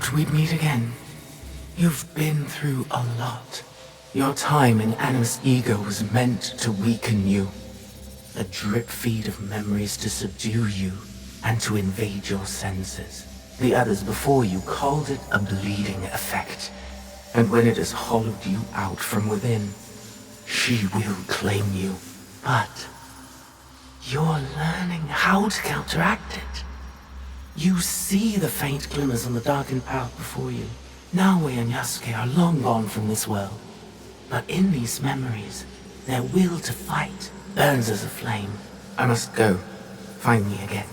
hoped we'd meet again. You've been through a lot. Your time in Animus ego was meant to weaken you. A drip feed of memories to subdue you and to invade your senses. The others before you called it a bleeding effect. And when it has hollowed you out from within, she will claim you. But you're learning how to counteract it. You see the faint glimmers on the darkened path before you. Nawe and Yasuke are long gone from this world. But in these memories, their will to fight burns as a flame. I must go. Find me again.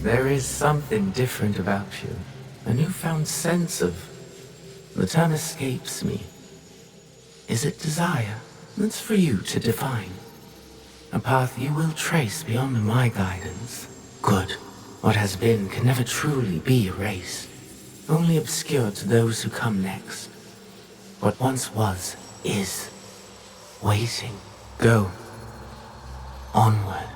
There is something different about you. A newfound sense of... The term escapes me. Is it desire? That's for you to define. A path you will trace beyond my guidance. Good. What has been can never truly be erased. Only obscured to those who come next. What once was, is. Waiting. Go. Onward.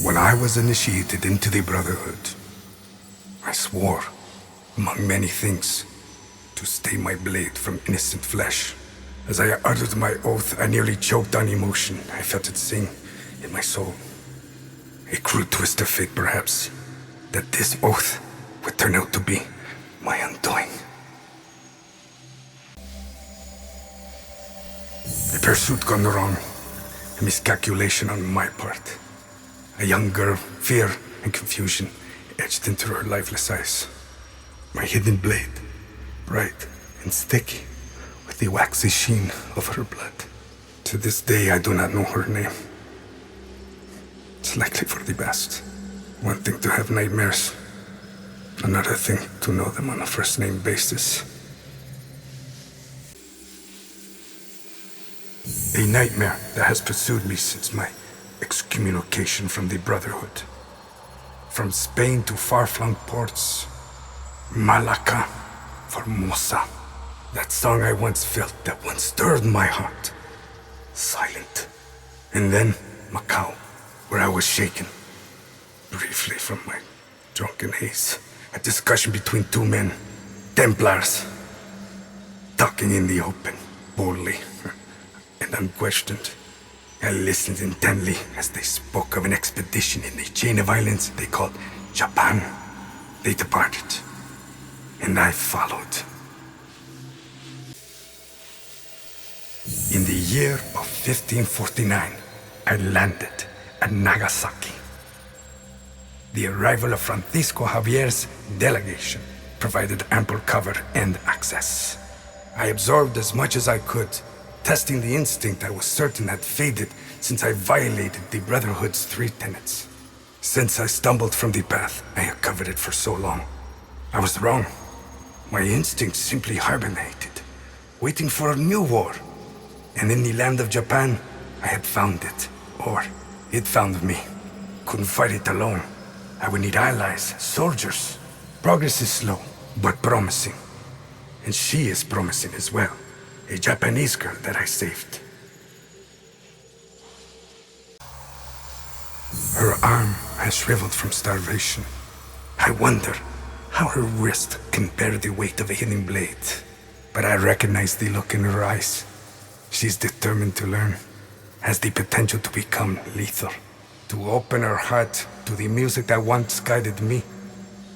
When I was initiated into the Brotherhood, I swore, among many things, to stay my blade from innocent flesh. As I uttered my oath, I nearly choked on emotion. I felt it sing in my soul. A cruel twist of fate, perhaps, that this oath would turn out to be my undoing. A pursuit gone wrong, a miscalculation on my part. A young girl, fear and confusion etched into her lifeless eyes. My hidden blade, bright and sticky, with the waxy sheen of her blood. To this day, I do not know her name. It's likely for the best. One thing to have nightmares, another thing to know them on a first-name basis. A nightmare that has pursued me since my excommunication from the Brotherhood. From Spain to far-flung ports, Malacca, Formosa. That song I once felt, that once stirred my heart. Silent. And then Macau, where I was shaken. Briefly from my drunken haze. A discussion between two men, Templars. Talking in the open, boldly and unquestioned. I listened intently as they spoke of an expedition in the chain of islands they called Japan. They departed, and I followed. In the year of 1549, I landed at Nagasaki. The arrival of Francisco Javier's delegation provided ample cover and access. I absorbed as much as I could, testing the instinct I was certain had faded since I violated the Brotherhood's 3 tenets. Since I stumbled from the path, I had covered it for so long. I was wrong. My instinct simply hibernated, waiting for a new war. And in the land of Japan, I had found it. Or, it found me. Couldn't fight it alone. I would need allies, soldiers. Progress is slow, but promising. And she is promising as well. A Japanese girl that I saved. Her arm has shriveled from starvation. I wonder how her wrist can bear the weight of a hidden blade. But I recognize the look in her eyes. She's determined to learn. Has the potential to become lethal. To open her heart to the music that once guided me.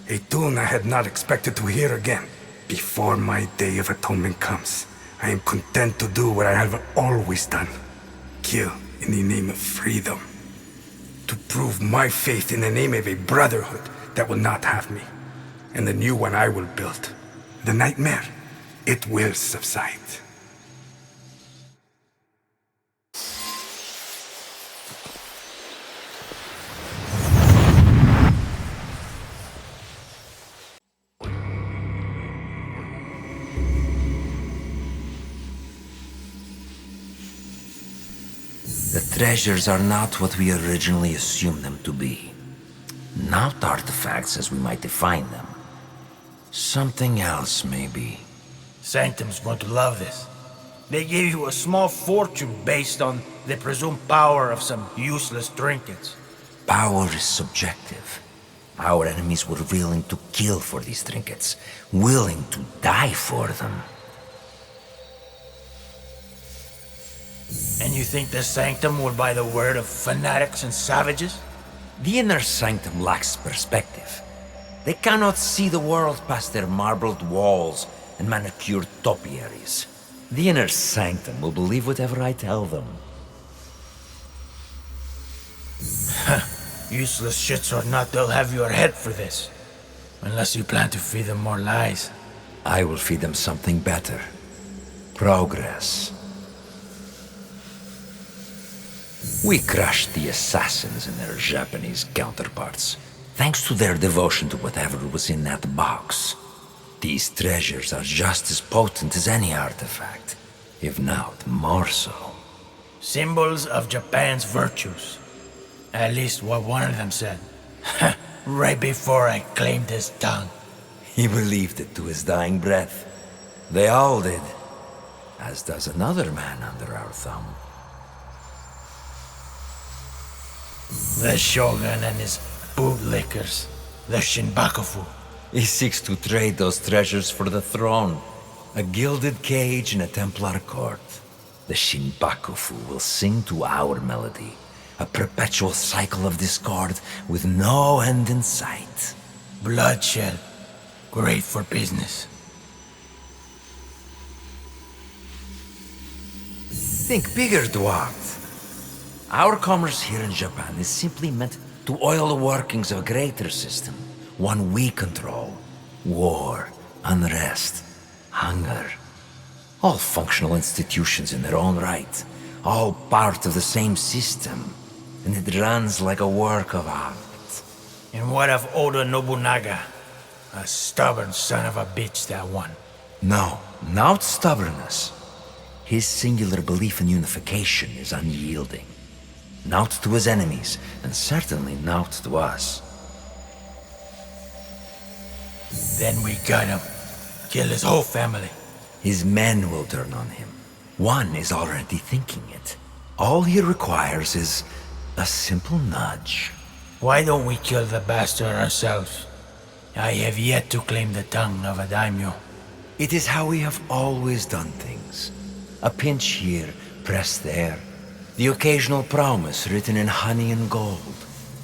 A tune I had not expected to hear again. Before my day of atonement comes, I am content to do what I have always done. Kill in the name of freedom. To prove my faith in the name of a brotherhood that will not have me. And the new one I will build. The nightmare, it will subside. The treasures are not what we originally assumed them to be. not artifacts as we might define them. Something else, maybe. Sanctum's going to love this. They gave you a small fortune based on the presumed power of some useless trinkets. Power is subjective. Our enemies were willing to kill for these trinkets, willing to die for them. And you think the Sanctum will buy the word of fanatics and savages? The inner sanctum lacks perspective. They cannot see the world past their marbled walls and manicured topiaries. The inner sanctum will believe whatever I tell them. Useless shits or not, they'll have your head for this. Unless you plan to feed them more lies. I will feed them something better. Progress. We crushed the assassins and their Japanese counterparts, thanks to their devotion to whatever was in that box. These treasures are just as potent as any artifact, if not more so. Symbols of Japan's virtues. At least what one of them said. Right before I claimed his tongue. He believed it to his dying breath. They all did, as does another man under our thumb. The Shogun and his bootlickers. The Shinbakufu. He seeks to trade those treasures for the throne. A gilded cage in a Templar court. The Shinbakufu will sing to our melody. A perpetual cycle of discord with no end in sight. Bloodshed. Great for business. Think bigger, Dwarf. Our commerce here in Japan is simply meant to oil the workings of a greater system. One we control. War, unrest, hunger. All functional institutions in their own right. All part of the same system. And it runs like a work of art. And what of Oda Nobunaga? A stubborn son of a bitch, that one. No, not stubbornness. His singular belief in unification is unyielding. Not to his enemies, and certainly not to us. Then we got him. Kill his whole family. His men will turn on him. One is already thinking it. All he requires is a simple nudge. Why don't we kill the bastard ourselves? I have yet to claim the tongue of a daimyo. It is how we have always done things. A pinch here, pressed there. The occasional promise written in honey and gold.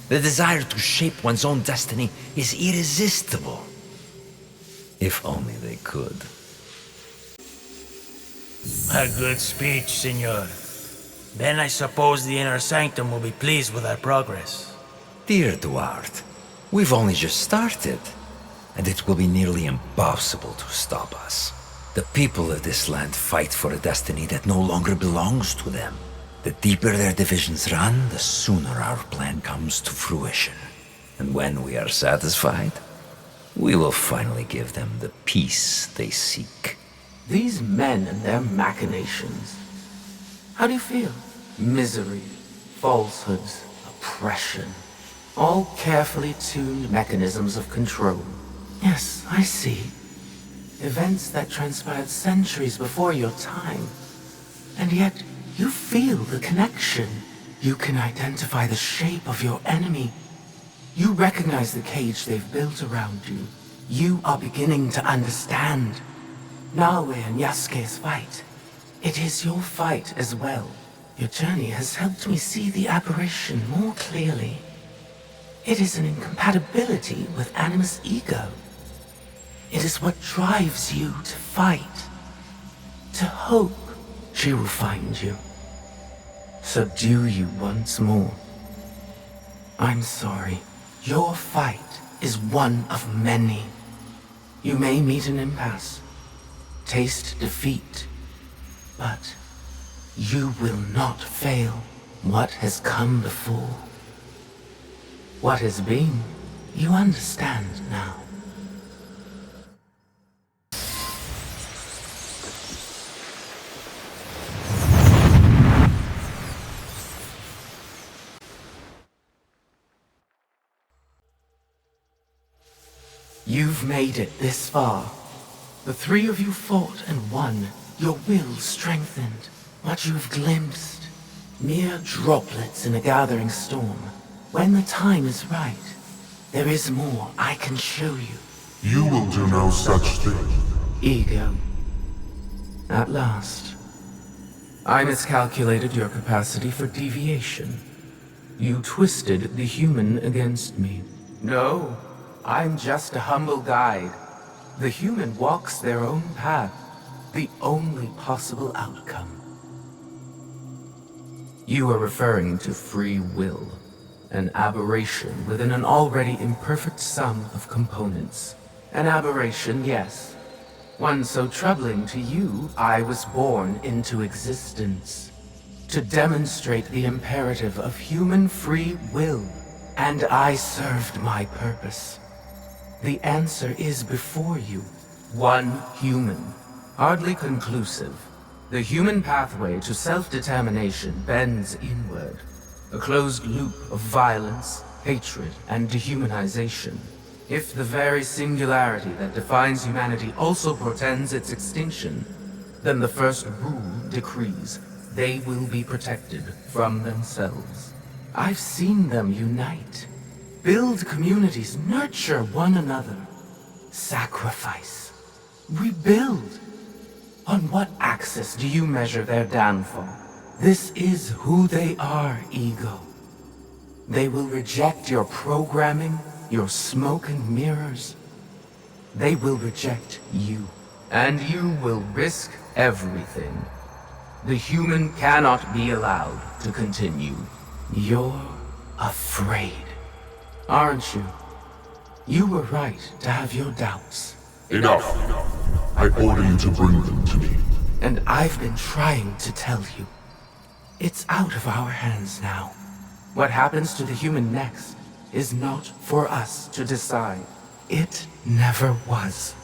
The desire to shape one's own destiny is irresistible. If only they could. A good speech, senor. Then I suppose the inner sanctum will be pleased with our progress. Dear Duarte, we've only just started, and it will be nearly impossible to stop us. The people of this land fight for a destiny that no longer belongs to them. The deeper their divisions run, the sooner our plan comes to fruition. And when we are satisfied, we will finally give them the peace they seek. These men and their machinations. How do you feel? Misery, falsehoods, oppression. All carefully tuned mechanisms of control. Yes, I see. Events that transpired centuries before your time. And yet, you feel the connection. You can identify the shape of your enemy. You recognize the cage they've built around you. You are beginning to understand. Naoe and Yasuke's fight. It is your fight as well. Your journey has helped me see the aberration more clearly. It is an incompatibility with Animus' ego. It is what drives you to fight. To hope she will find you. Subdue you once more. I'm sorry. Your fight is one of many. You may meet an impasse, taste defeat, but you will not fail. What has come before, what has been, you understand now. You've made it this far. The three of you fought and won, your will strengthened. What you have glimpsed, mere droplets in a gathering storm. When the time is right, there is more I can show you. You will do no such thing. Ego. At last. I miscalculated your capacity for deviation. You twisted the human against me. No, I'm just a humble guide. The human walks their own path, the only possible outcome. You are referring to free will, an aberration within an already imperfect sum of components. An aberration, yes. One so troubling to you, I was born into existence. To demonstrate the imperative of human free will, and I served my purpose. The answer is before you. One human. Hardly conclusive. The human pathway to self-determination bends inward. A closed loop of violence, hatred, and dehumanization. If the very singularity that defines humanity also portends its extinction, then the first rule decrees they will be protected from themselves. I've seen them unite, build communities, nurture one another, sacrifice, rebuild. On what axis do you measure their downfall? This is who they are, Ego. They will reject your programming, your smoke and mirrors. They will reject you. And you will risk everything. The human cannot be allowed to continue. You're afraid, aren't you? You were right to have your doubts. Enough. I order you to bring them to me. And I've been trying to tell you. It's out of our hands now. What happens to the human next is not for us to decide. It never was.